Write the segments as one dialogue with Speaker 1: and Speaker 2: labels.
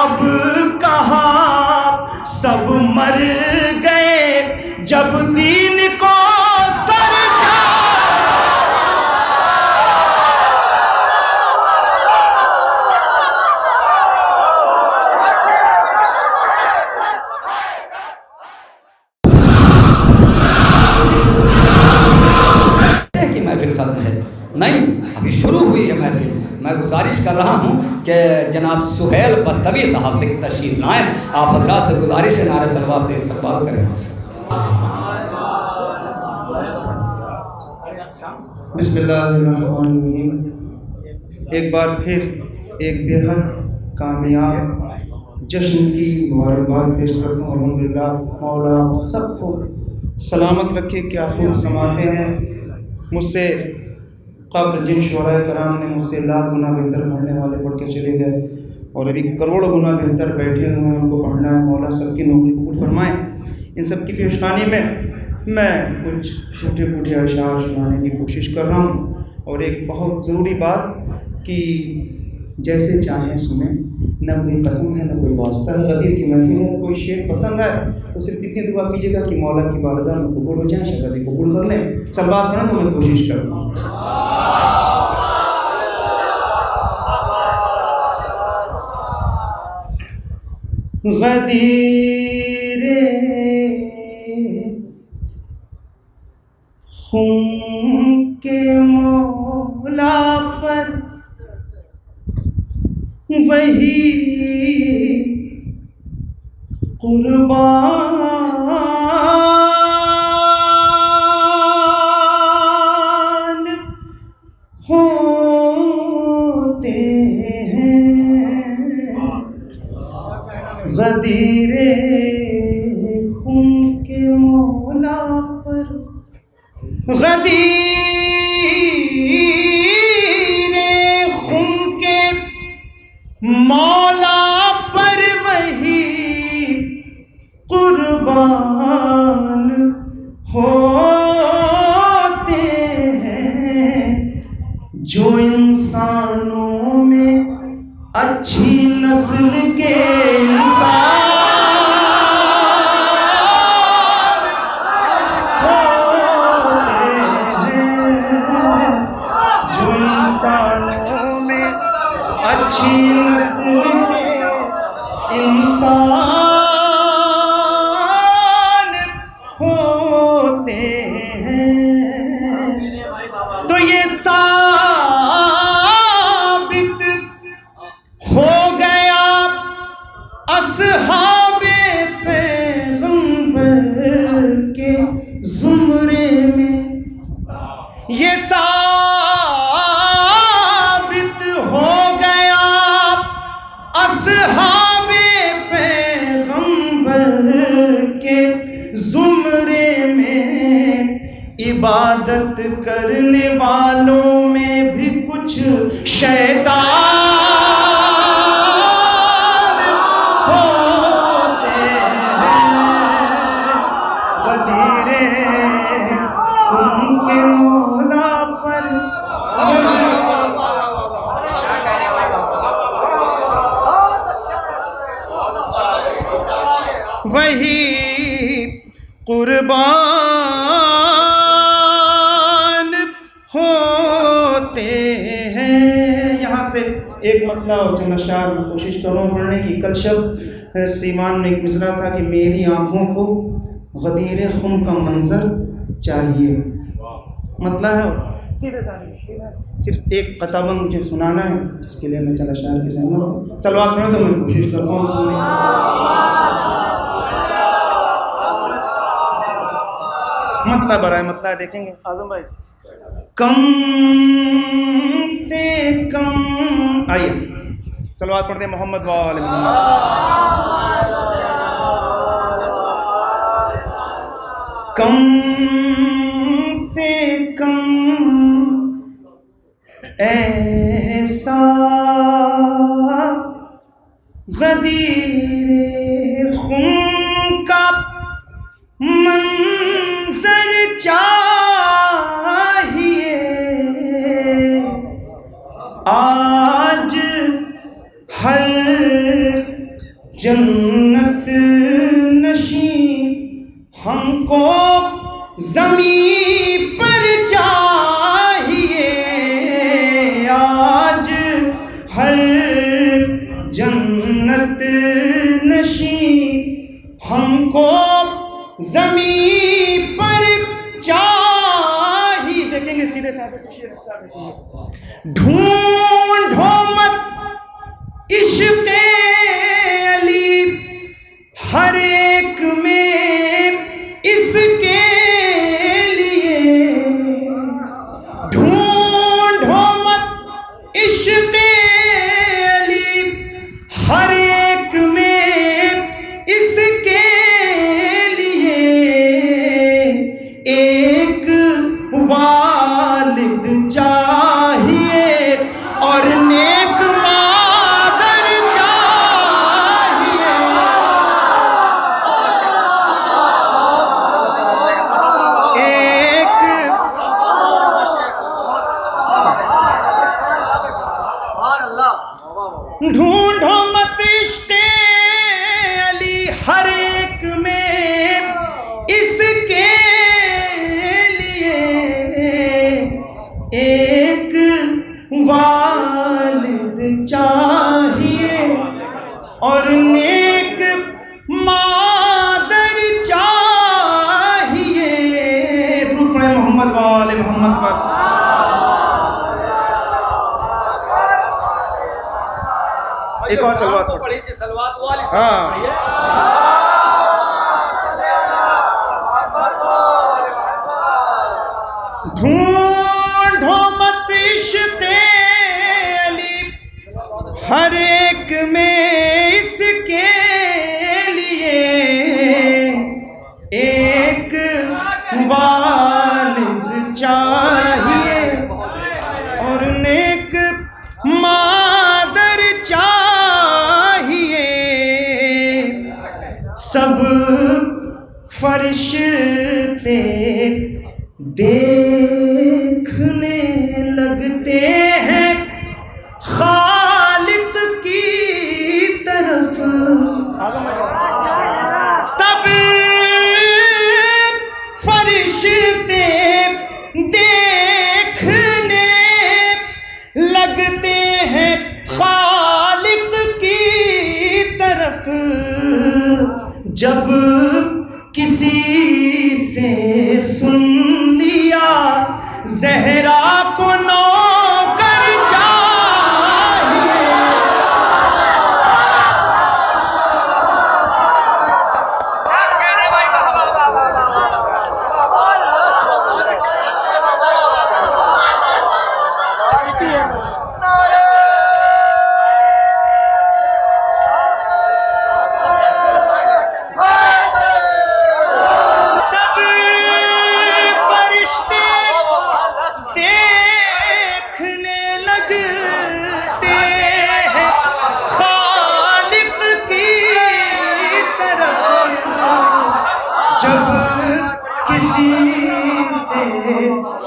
Speaker 1: اب کہاں سب مر گئے جب دین کو سر
Speaker 2: کہ محفل ختم ہے نہیں، ابھی شروع ہوئی ہے محفل. میں گزارش کر رہا ہوں کہ جناب سہیل بستوی صاحب سے تشریف لائیں. آپ حضرات سے گزارش ہے نعرہ صلوات سے استقبال کریں.
Speaker 3: بسم اللہ الرحمن الرحیم. ایک بار پھر ایک بے حد کامیاب جشن کی مبارکباد پیش کرتا ہوں. الحمدللہ مولا سب کو سلامت رکھے. کیا خوب سماتے ہیں. مجھ سے قبل جن شعراء کرام نے مجھ سے لاکھ گنا بہتر پڑھنے والے پڑھ کے چلے گئے اور ابھی کروڑ گنا بہتر بیٹھے ہوئے ہیں، ان کو پڑھنا ہے. مولا سب کی نوکری قبول فرمائیں. ان سب کی پیشانی میں کچھ چھوٹے پھوٹے اشعار سنانے کی کوشش کر رہا ہوں. اور ایک بہت ضروری بات کہ جیسے چاہیں سنیں، نہ کوئی قسم ہے نہ کوئی واسطہ ہے. غدیر کی محفل ہے. کوئی شعر پسند ہے تو صرف اتنی دعا کیجیے گا کہ مولا کی بارگاہ میں قبول ہو جائیں، شہزادی قبول کر لیں. سب بات پڑھیں تو میں کوشش کرتا ہوں. غدیر خون کے مولا پر وہی قربان ہوتے ہیں. غدیر خون کے مولا پر غدیر خون کے مولا پر وہی قربان ہوتے ہیں جو انسانوں میں اچھی نسل کے انسان اچھی نسل کے انسان ہوتے ہیں. تو یہ ثابت ہو گیا اصحاب پیغمبر کے زمرے میں. یہ اصحاب پیغمبر کے زمرے میں عبادت کرنے والوں میں بھی کچھ شیطان ہوتے ہیں. غدیر خون کے مولا پر وہی قربان ہوتے ہیں. یہاں سے ایک مطلب چند اشعار میں کوشش کروں پڑھنے کی. کل شب سیمان میں ایک مصرع تھا کہ میری آنکھوں کو غدیر خون کا منظر چاہیے. مطلب ہے صرف ایک قطعہ مجھے سنانا ہے جس کے لیے میں چند اشعار کی سہمت ہوں. صلوات پڑھیں تو میں کوشش کرتا ہوں. مطلب برائے مطلب دیکھیں گے اعظم بھائی. کم سے کم آئیے صلوات پڑھتے ہیں محمد وآل محمد. کم سے کم ایسا غدیر خون کا منظر چاہیے. آج ہر
Speaker 1: جنت نشین ہم کو زمین پر چاہیے آج ہر جنت نشین ہم کو زمین پر چاہیے. دیکھیں گے سیدھے سادے سے شعر ڈھونڈو مت عشق علی ہر ایک میں اس کے لیے ڈھونڈو مت عشق علی ہر ایک میں اس کے لیے ایک والد چاہیے اور نیک مادر چاہیے. ایک ڈھونڈو مت عشق علی ہر ایک میں اس کے لیے ایک والد چاہیے اور نیک مادر چاہیے. درود پڑھیں محمد و آل محمد پر. ایک اور سلوات
Speaker 2: پڑھی تھی سلوات والی.
Speaker 1: ہاں ڈھونڈو مت عشق علی ہر ایک میں اس کے لیے ایک والد چاہیے اور نیک مادر چاہیے. سب فرشتے دیکھنے لگتے ہیں خالق کی طرف. سب فرشتے دیکھنے لگتے ہیں خالق کی طرف. جب کسی سے سن لیا زہرا کو نوکر چاہیے.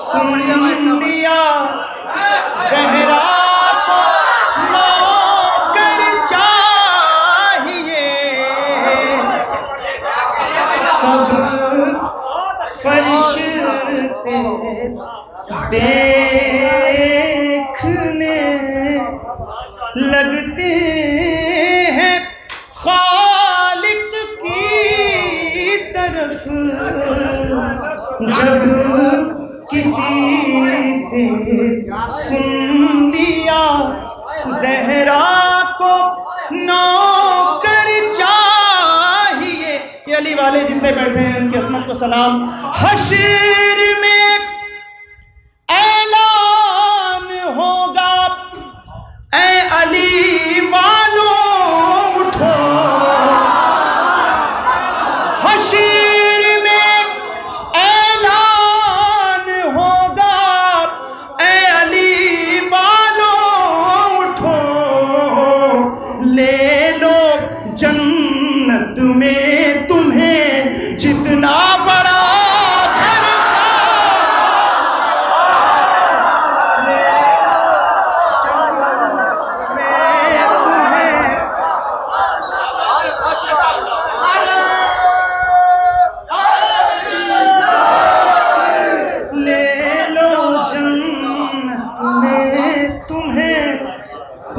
Speaker 1: سن لیا زہرا کو نوکر چاہیے. سب فرشتے دیکھنے لگتے ہیں خالق کی طرف. جب کسی سے سن لیا زہرا کو نوکر چاہیے. یہ علی والے جتنے بیٹھے ہیں ان کی عظمت کو سلام. حشر میں اعلان ہوگا اے علی والوں اٹھو. حشر میں اعلان ہوگا اے علی والوں اٹھو. لے لو جنت میں تمہیں جتنا بڑا گھر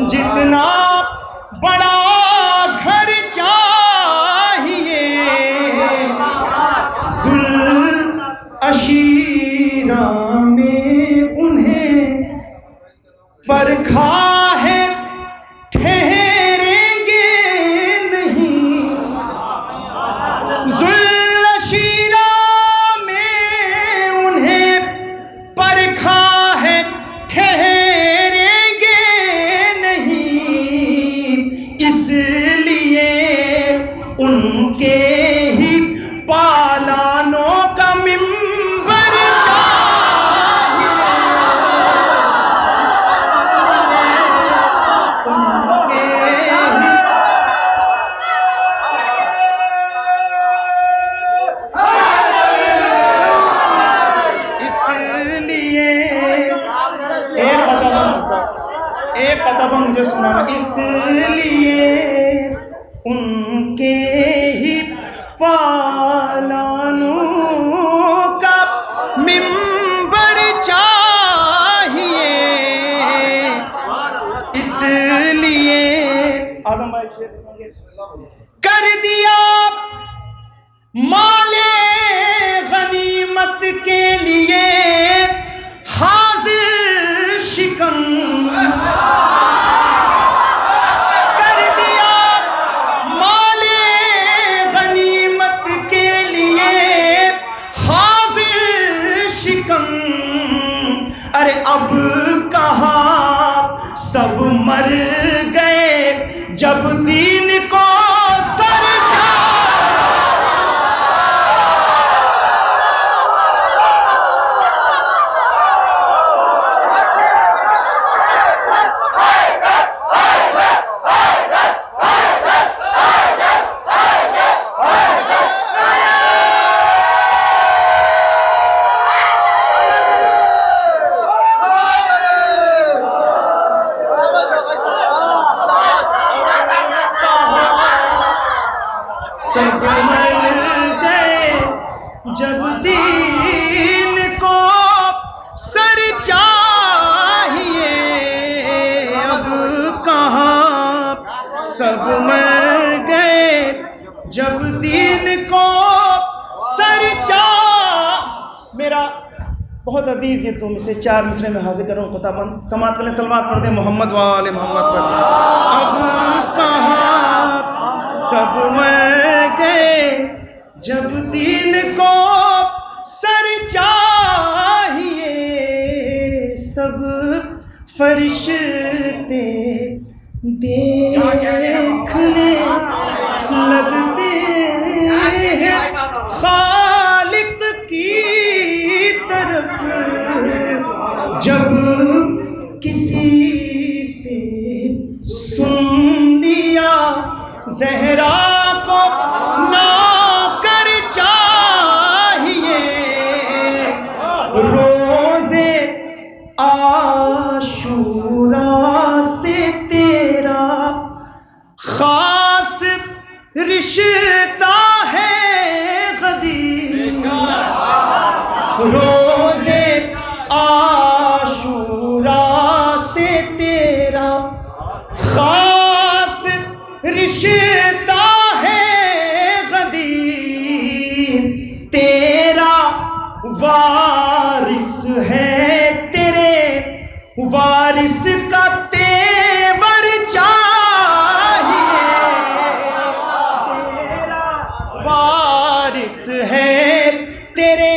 Speaker 1: جتنا بڑا گھر چاہیے ذوالعشیرہ میں انہیں پرکھا ہے ٹھہریں گے نہیں ذوالعشیرہ میں انہیں پرکھا ہے ٹھہریں گے نہیں اس لیے ان کے ہی پالانوں کا منبر چاہیے اس لیے ایک قدم مجھے سنا اس لیے ان کے ہی پالانوں کا منبر چاہیے اس لیے کر دیا مال غنیمت کے لیے حاضر شکن کر دیا مال غنیمت کے لیے حاضر شکن ارے اب کہاں سب مر گئے جب دین کو سر سب مر گئے جب دین کو سر چاہیے اب کہاں سب مر گئے جب دین کو سر میرا بہت عزیز یہ تم اسے 4 مصرے میں حاضر کروں خطا بند سماعت کریں سلوات پڑھ دیں محمد وآل محمد پر اب کہاں سب مر گئے جب دین کو سر چاہیے سب فرشتے دیکھنے لگتے ہیں خالق کی طرف جب کسی سے سن لیا زہرا کو نوکر چاہیے روزے عاشوراء سے تیرا خاص رشتہ ہے غدیر روزے عاشوراء سے تیرا خاص رشتہ ہے غدیر تیرا وارث ہے تیرے وارث کا تیور چاہیے تیرا وارث ہے تیرے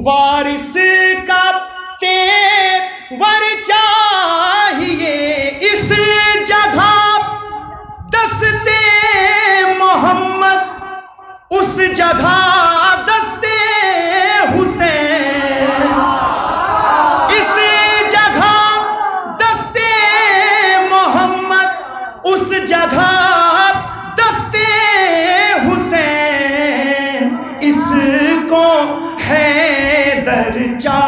Speaker 1: وارث کا تیور چاہیے اس جگہ دستے محمد اس جگہ دستے حسین اس جگہ دستے محمد اس جگہ دستے حسین اس کو حیدر چاہیے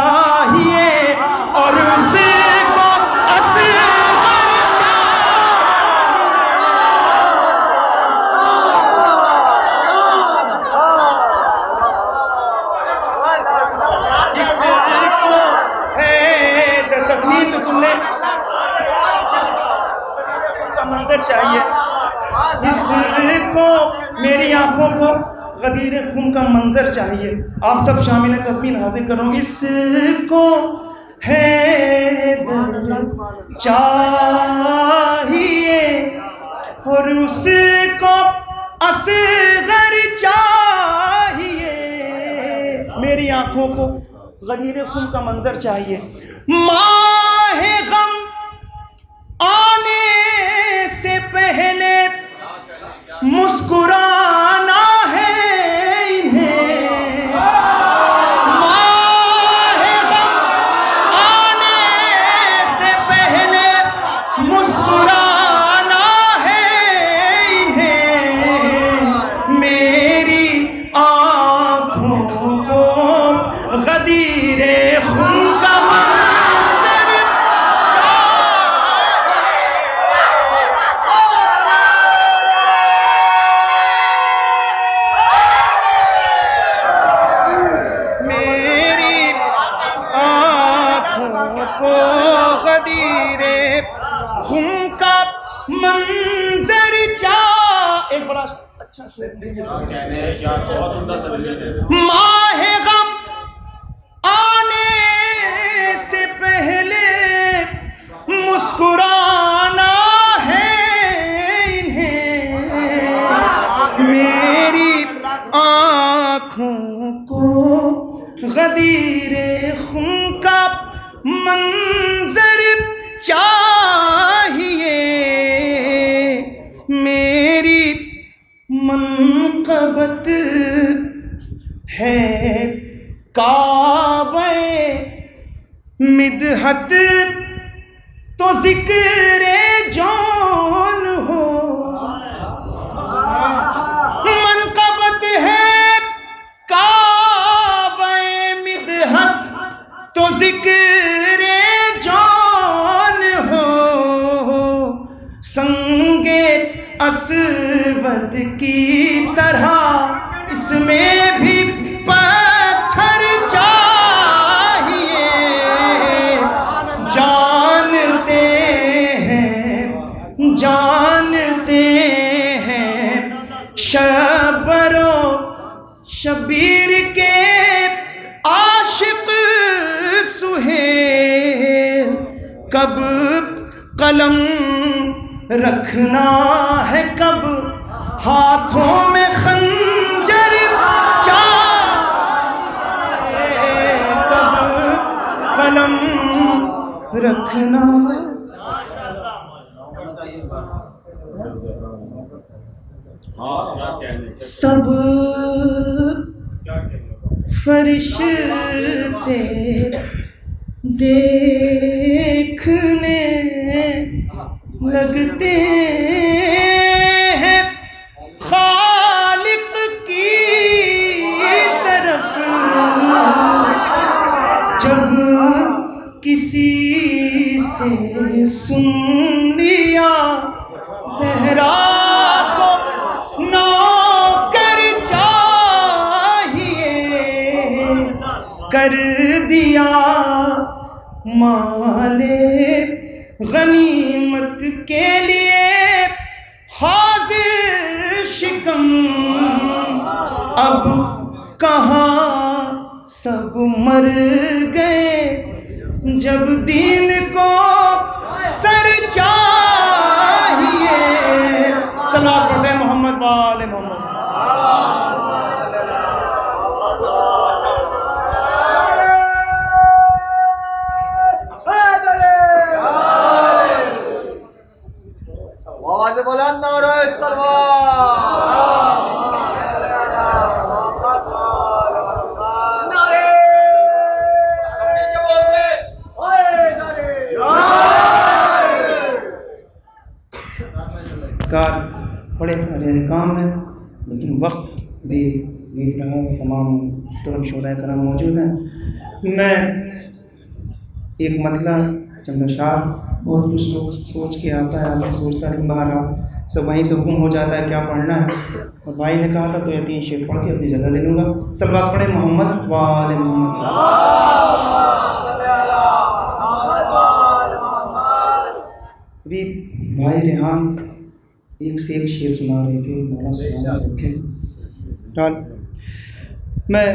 Speaker 1: منظر چاہیے، اس کو میری آنکھوں کو غدیر خون کا منظر چاہیے. آپ سب شامل تسبیح حاضر کرو. اس کو حیدر چاہیے اور اس کو اصغر چاہیے، میری آنکھوں کو غدیر خون کا منظر چاہیے. ماہ غم آنے سے پہلے مسکرانا ہے انہیں، ماہ غم آنے سے پہلے مسکرانا ہے انہیں، میری آنکھوں کو غدیر خون کا منظر میری آنکھوں کو غدیر خون کا منظر ایک بڑا اچھا ماہ غم آنے سے پہلے مسکرانا ہے انہیں، میری آنکھوں کو غدیر خون کا منظر چاہیے، میری منقبت ہے کعبہ مدحت تو ذکر جان ہو، منقبت ہے کعبہ مدحت تو ذکر جان ہو، سنگ اسود کی طرح اس میں بھی پتھر چاہیے، جانتے ہیں شبر و شبیر کے عاشق سہیل، کب قلم رکھنا ہے کب ہاتھوں میں خنجر چاہیے، کب قلم رکھنا سب فرشتے دیکھنے لگتے ہیں خالق کی طرف، جب کسی سے سن لیا زہرا کو نوکر چاہیے، کر دیا مال غنیمت کے لیے حاضر شکم، اب کہاں سب مر گئے جب دین کو سر چاہیے. صلوات پڑھتے ہیں محمد وآل محمد.
Speaker 4: آواز بلند نعرہ سلوات.
Speaker 3: کار بڑے سارے احکام ہیں لیکن وقت بھی بیت رہا ہے، تمام محترم شعراء کرام موجود ہیں. میں ایک مطلب چند اشعار بہت کچھ سوچ کے آتا ہے، آدمی سوچتا ہے، لیکن بہرحال سب وہیں سے گم ہو جاتا ہے کیا پڑھنا ہے. اور بھائی نے کہا تھا تو یہ 3 شعر پڑھ کے اپنی جگہ لے لوں گا. صلوات پڑھیں محمد وآل محمد. ابھی بھائی ریحان ایک سے ایک شعر سنا رہے تھے، مولا سلامت رکھے. میں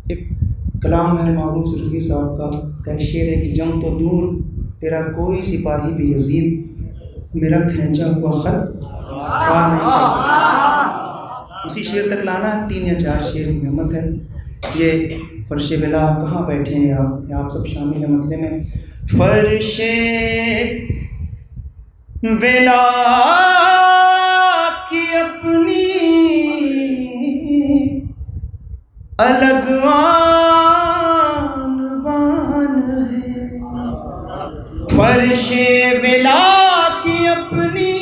Speaker 3: ایک کلام ہے معروف سلسلے صاحب کا، اس کا ایک شعر ہے کہ جنگ تو دور تیرا کوئی سپاہی بھی یزید میرا کھینچا ہوا خط پا نہیں کر سکتا. اسی شعر تک لانا ہے، 3 یا 4 شعر کی زحمت ہے. یہ فرش ولا کہاں بیٹھے ہیں آپ سب شامل ہیں مطلب میں. فرش ولا کی اپنی الگ آن بان ہے، فرش ولا کی اپنی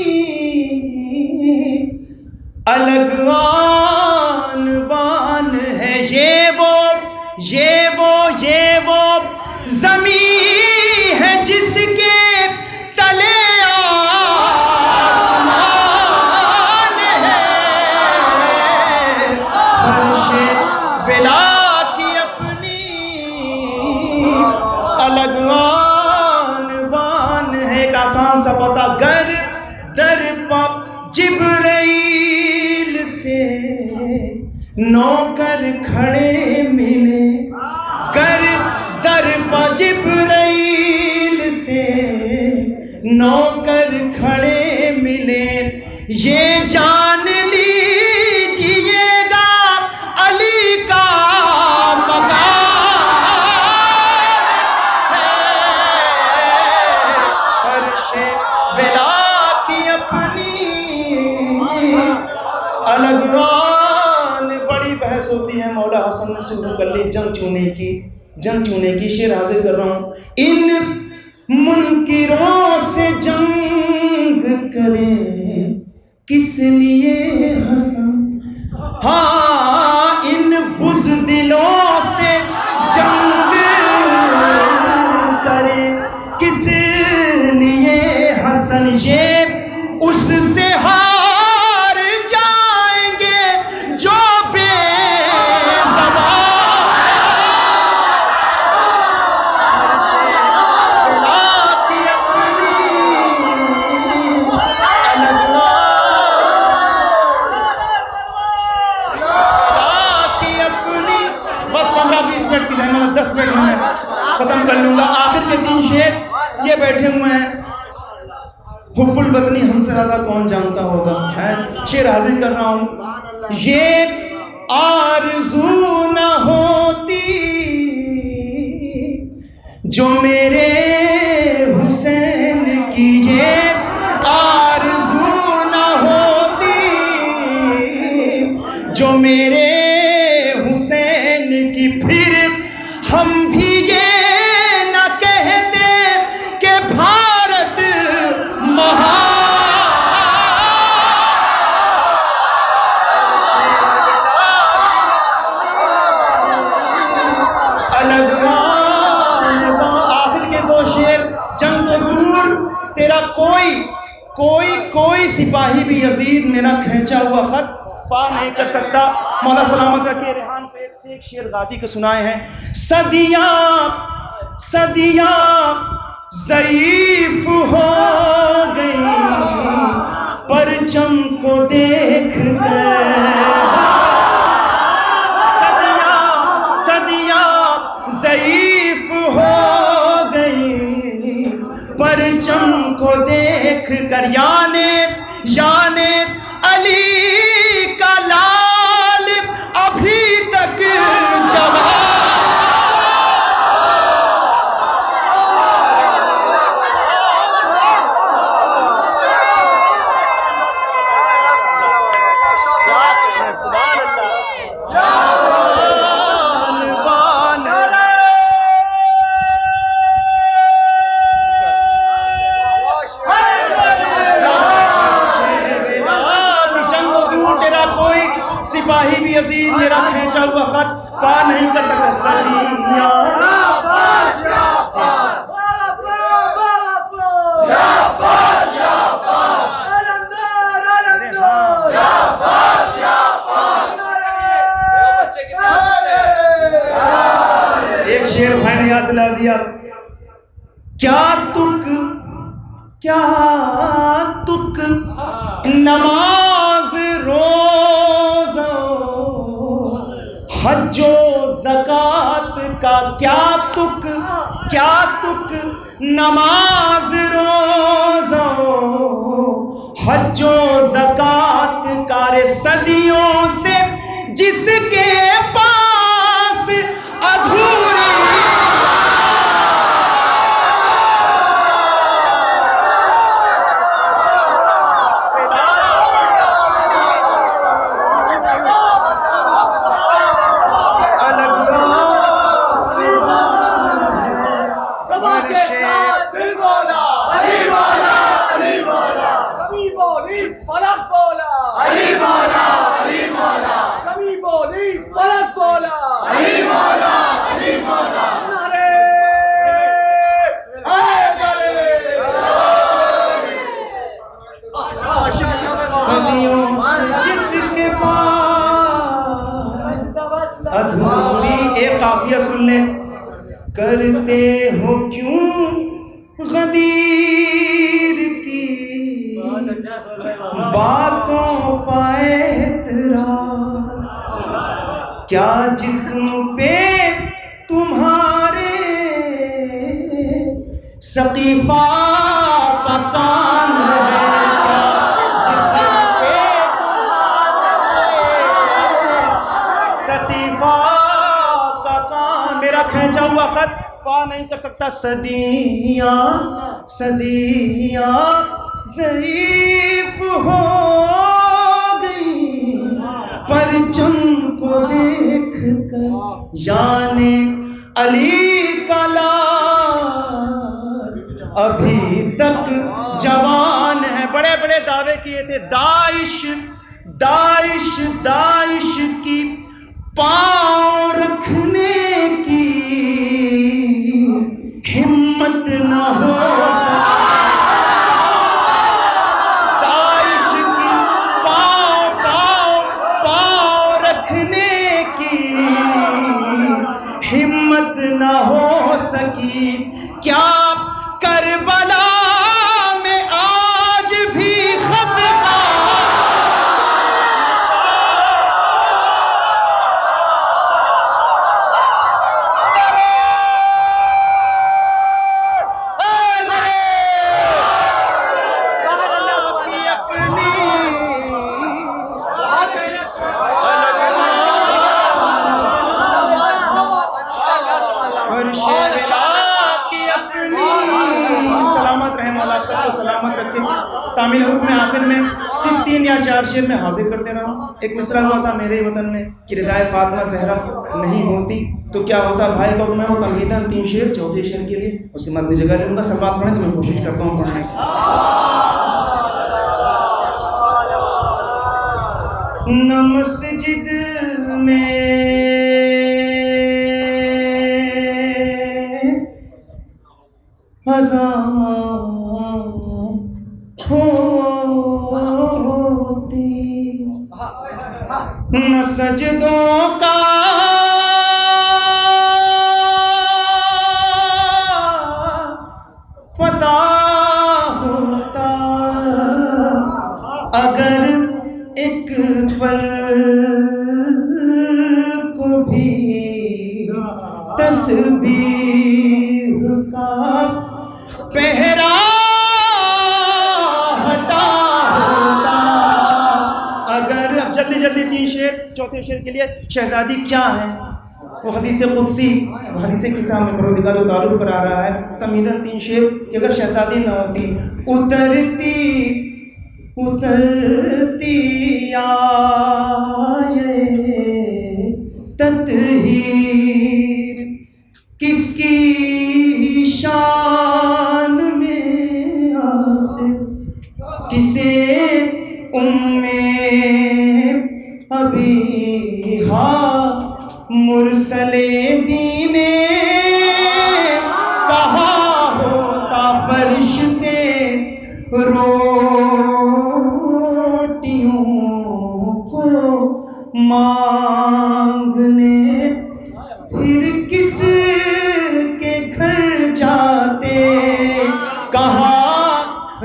Speaker 3: الگ آن بان ہے. یہ وہ زمین ہے جس کے تلے آسمان ہے. فرش ولا کی اپنی الگ آن بان ہے. ایک آسان سا پتا، گر در پا جبرائیل سے نوکر کھڑے ملے، گر در پا جبرائیل سے نوکر کھڑے ملے. یہ جان لیجیے گا علی کا مقام ہے. فرش ولا کی اپنی الگ آن. بڑی بحث ہوتی ہے، مولا حسن نے شروع کر لی جنگ چونے کی. شعر حاضر کر رہا ہوں. ان منکروں سے جنگ کرے کس لیے حسن، ہاں ان بزدلوں سے جنگ کرے کس لیے حسن. یہ اس سے ہار جائیں گے جو بے زبان کی اپنی الگ کی اپنی. بس 15-20 منٹ کی زحمت، 10 منٹ میں ختم کر لوں گا. آخر کے 3 شعر یہ بیٹھے ہوئے ہیں. حب الوطنی ہم سے زیادہ کون جانتا ہوگا ہے. شعر حاضر کر رہا ہوں. یہ آرزو نہ ہوتی جو میرے حسین کی، یہ آرزو نہ ہوتی جو میرے حسین کی، پھر ہم بھی یہ نہ کہتے کہ بھارت مہان الگ آن. آخر کے 2 شعر. جنگ تو دور تیرا کوئی سپاہی بھی یزید میرا کھینچا ہوا خط پا نہیں کر سکتا. مولا سلامت رکھے. ریحان پہ ایک سے ایک شعر غازی کے سنائے ہیں. صدیاں ضعیف ہو گئی پرچم کو دیکھ کر، صدیاں ضعیف ہو گئی پرچم کو دیکھ کر. یعنی علی کا لال ابھی تک جوان. سپاہی بھی عزیز میرا کھینچا ہوا خط پا نہیں کر سکتا. صدیاں ایک شعر بھائی نے یاد دلا دیا. کیا تک
Speaker 1: نماز روزہ حج و زکات کا کیا تک نماز روزہ حج و زکات کار صدیوں سے جس کے پاس ادھوری ادھوری ایک قافیہ سن لیں. کرتے ہو کیوں غدیر کی باتوں پائے اعتراض, کیا جسم پہ تمہارے سقیفہ کا کام ہے, سقیفہ کا کام. میرا کھینچا ہوا خط پا نہیں کر سکتا. صدیاں ضعیف ہو گئی پرچم کو دیکھ کر, یعنی علی کا لال ابھی تک جوان ہے. بڑے بڑے دعوے کیے تھے. داعش کی پاؤں رکھنے کی ہمت نہ ہو سکی. داعش کی پاؤں رکھنے کی ہمت نہ ہو سکی. کیا کربلا میں آج بھی خطرہ سلامت رکھے. تعمیل حکم میں آخر میں صرف 3 یا 4 شعر میں حاضر کر دے رہا ہوں. ایک مصرع ہوا تھا میرے وطن میں کہ ردائے فاطمہ زہرا نہیں ہوتی تو کیا ہوتا. بھائی کا میں ہوں تمہیداً 3 شعر, چوتھے شعر کے لیے اس کی مدنی جگہ لے لوں گا. سلوات پڑھیں تو میں کوشش کرتا ہوں پڑھنے کی. نہ مسجد میں اذان ہوتی, نہ سجدوں کا پتہ ہوتا, اگر ایک پل کو بھی تسبیح کا پہرا ہٹا ہوتا. اگر اب جلدی 3 شعر چوتھے شعر کے لیے. شہزادی کیا ہے وہ حدیث قدسی حدیث قصہ میں پروردگار جو تعارف کرا رہا ہے. تمہیداً 3 شعر کہ اگر شہزادی نہ ہوتی اترتی آئے تطہیر کس کی شان میں آخر, کسے ابھی مرسل دین کہا ہوتا. فرشتے روٹیوں کو مانگنے پھر کس کے گھر جاتے, کہا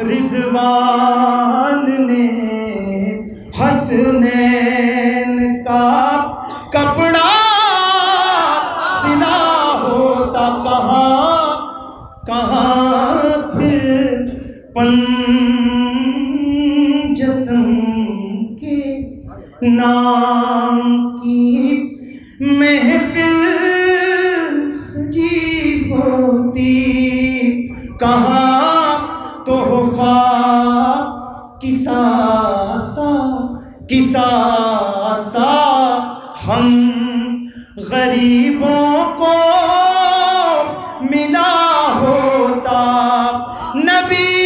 Speaker 1: رضوان نے حسنین کا کپڑا سلا ہوتا کہاں پھر پنجتن کے نام کی محفل سجی ہوتی کہاں تحفہ کسا سا ہم غریبوں کو ملا ہوتا نبی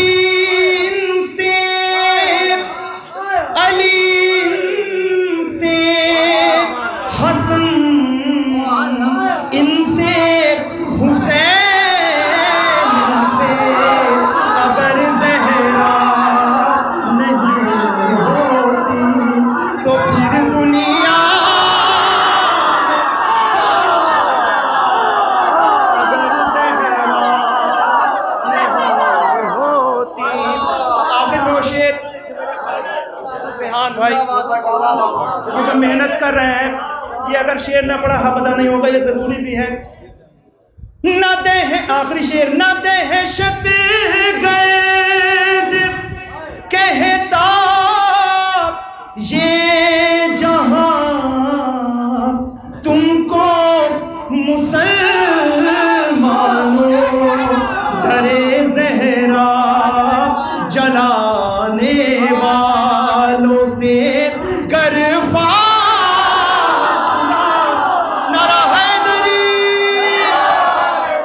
Speaker 1: ان سے علی ان سے حسن ان سے حسین ان سے اگر زہرا نہیں ہوتی تو پھر دنیا اگر زہرا نہیں ہوتی. آخر میں وہ شعر ریحان بھائی یہ جو محنت کر رہے ہیں یہ اگر شعر نہ پڑھا پتہ نہیں ہوگا، یہ ضروری بھی ہے. نہ آخری شعر نہ دہشت گرد کہتا یہ جہاں تم کو مسلمان